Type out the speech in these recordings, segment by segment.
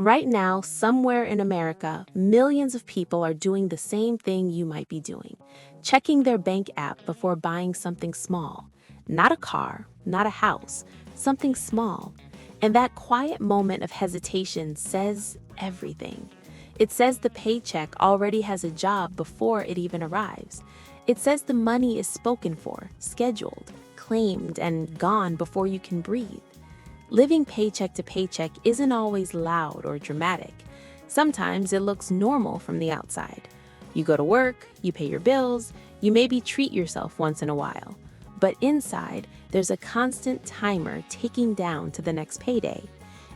Right now, somewhere in America, millions of people are doing the same thing you might be doing, checking their bank app before buying something small. Not a car, not a house, something small. And that quiet moment of hesitation says everything. It says the paycheck already has a job before it even arrives. It says the money is spoken for, scheduled, claimed, and gone before you can breathe. Living paycheck to paycheck isn't always loud or dramatic. Sometimes it looks normal from the outside. You go to work, you pay your bills, you maybe treat yourself once in a while. But inside, there's a constant timer ticking down to the next payday.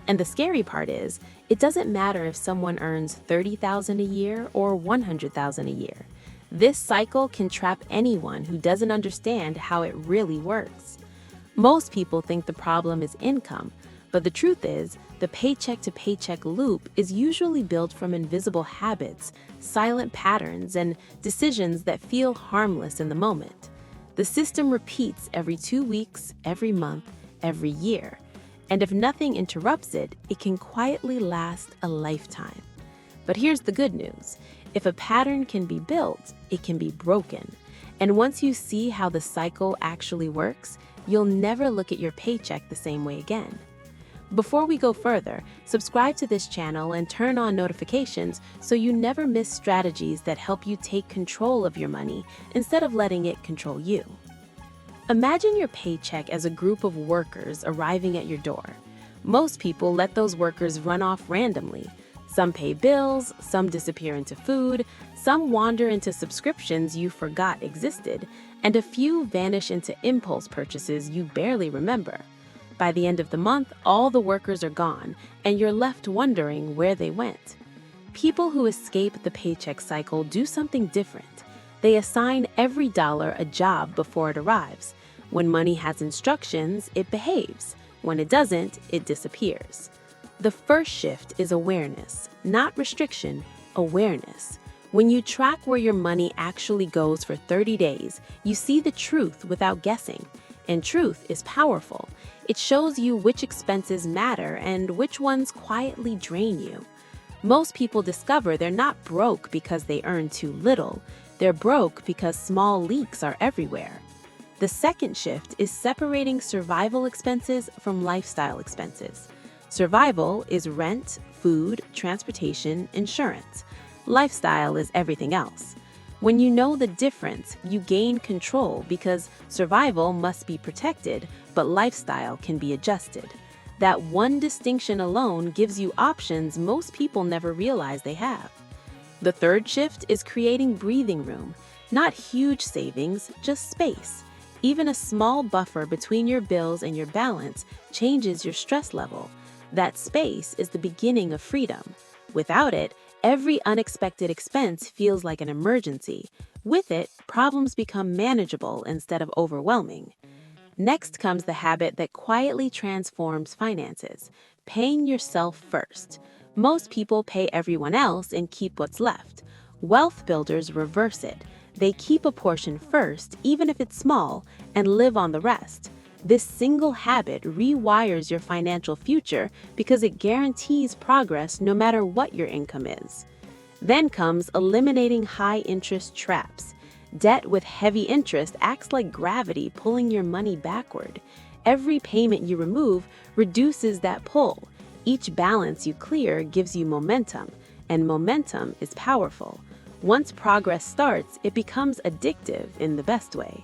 And the scary part is, it doesn't matter if someone earns $30,000 a year or $100,000 a year. This cycle can trap anyone who doesn't understand how it really works. Most people think the problem is income, but the truth is, the paycheck to paycheck loop is usually built from invisible habits, silent patterns, and decisions that feel harmless in the moment. The system repeats every 2 weeks, every month, every year. And if nothing interrupts it, it can quietly last a lifetime. But here's the good news. If a pattern can be built, it can be broken. And once you see how the cycle actually works, you'll never look at your paycheck the same way again. Before we go further, subscribe to this channel and turn on notifications so you never miss strategies that help you take control of your money instead of letting it control you. Imagine your paycheck as a group of workers arriving at your door. Most people let those workers run off randomly. Some pay bills, some disappear into food, some wander into subscriptions you forgot existed, and a few vanish into impulse purchases you barely remember. By the end of the month, all the workers are gone, and you're left wondering where they went. People who escape the paycheck cycle do something different. They assign every dollar a job before it arrives. When money has instructions, it behaves. When it doesn't, it disappears. The first shift is awareness, not restriction, awareness. When you track where your money actually goes for 30 days, you see the truth without guessing. And truth is powerful. It shows you which expenses matter and which ones quietly drain you. Most people discover they're not broke because they earn too little. They're broke because small leaks are everywhere. The second shift is separating survival expenses from lifestyle expenses. Survival is rent, food, transportation, insurance. Lifestyle is everything else. When you know the difference, you gain control because survival must be protected, but lifestyle can be adjusted. That one distinction alone gives you options most people never realize they have. The third shift is creating breathing room, not huge savings, just space. Even a small buffer between your bills and your balance changes your stress level. That space is the beginning of freedom. Without it, every unexpected expense feels like an emergency. With it, problems become manageable instead of overwhelming. Next comes the habit that quietly transforms finances, paying yourself first. Most people pay everyone else and keep what's left. Wealth builders reverse it. They keep a portion first, even if it's small, and live on the rest. This single habit rewires your financial future because it guarantees progress no matter what your income is. Then comes eliminating high-interest traps. Debt with heavy interest acts like gravity pulling your money backward. Every payment you remove reduces that pull. Each balance you clear gives you momentum, and momentum is powerful. Once progress starts, it becomes addictive in the best way.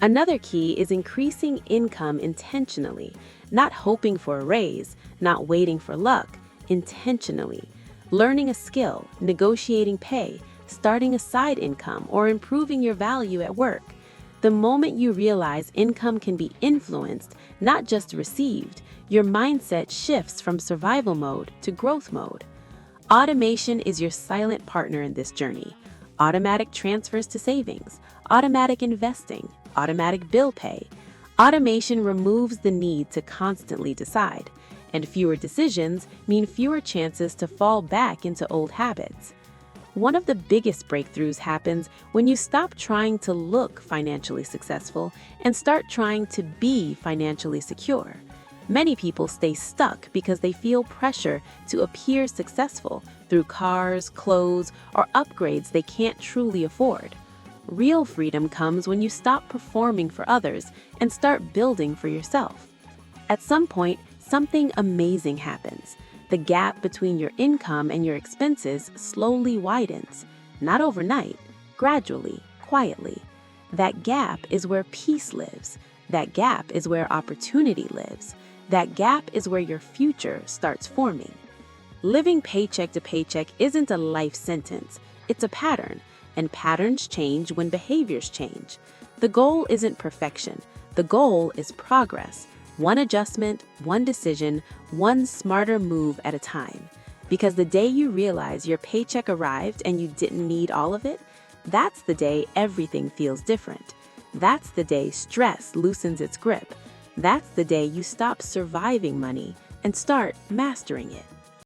Another key is increasing income intentionally, not hoping for a raise, not waiting for luck, intentionally. Learning a skill, negotiating pay, starting a side income, or improving your value at work. The moment you realize income can be influenced, not just received, your mindset shifts from survival mode to growth mode. Automation is your silent partner in this journey. Automatic transfers to savings, automatic investing, automatic bill pay. Automation removes the need to constantly decide, and fewer decisions mean fewer chances to fall back into old habits. One of the biggest breakthroughs happens when you stop trying to look financially successful and start trying to be financially secure. Many people stay stuck because they feel pressure to appear successful through cars, clothes, or upgrades they can't truly afford. Real freedom comes when you stop performing for others and start building for yourself. At some point, something amazing happens. The gap between your income and your expenses slowly widens. Not overnight, gradually, quietly. That gap is where peace lives. That gap is where opportunity lives. That gap is where your future starts forming. Living paycheck to paycheck isn't a life sentence. It's a pattern, and patterns change when behaviors change. The goal isn't perfection. The goal is progress. One adjustment, one decision, one smarter move at a time. Because the day you realize your paycheck arrived and you didn't need all of it, that's the day everything feels different. That's the day stress loosens its grip. That's the day you stop surviving money and start mastering it.